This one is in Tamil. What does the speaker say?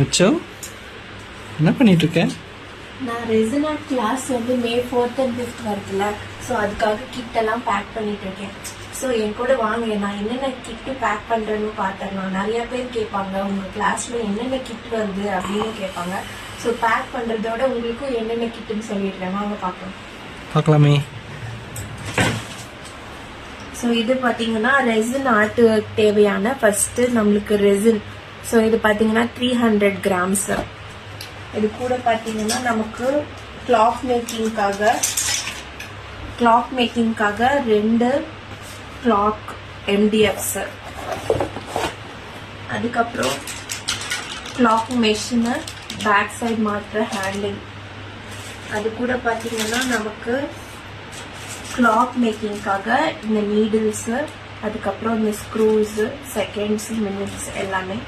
அச்சோ என்ன பண்ணிட்டு இருக்க? நான் ரெசின் ஆர்ட் கிளாஸ் வந்து May 4th and 5th வருதுல்ல, ஸோ அதுக்காக கிட்டெல்லாம் பேக் பண்ணிட்டு இருக்கேன். ஸோ என் கூட வாங்க, நான் என்னென்ன கிட்டு பேக் பண்ணுறேன்னு பார்த்துடலாம். நிறைய பேர் கேட்பாங்க உங்கள் கிளாஸில் என்னென்ன கிட் வருது அப்படின்னு கேட்பாங்க. ஸோ பேக் பண்ணுறதோட உங்களுக்கும் என்னென்ன கிட்டுன்னு சொல்லிடுறேன், வாங்க பார்க்கலாம். பார்க்கலாமே. ஸோ இது பார்த்தீங்கன்னா ரெசின் ஆர்ட் தேவையான ஃபர்ஸ்ட் நம்மளுக்கு ரெசின். ஸோ இது பார்த்தீங்கன்னா 300 grams. இது கூட பார்த்தீங்கன்னா நமக்கு கிளாக் மேக்கிங்காக 2 கிளாக் MDFs. அதுக்கப்புறம் கிளாக் மெஷினு பேக் சைடு மாற்ற ஹேண்டில். அது கூட பார்த்தீங்கன்னா நமக்கு கிளாக் மேக்கிங்காக இந்த நீடில்ஸு, அதுக்கப்புறம் இந்த ஸ்க்ரூஸு, செகண்ட்ஸ், மினிட்ஸ் எல்லாமே.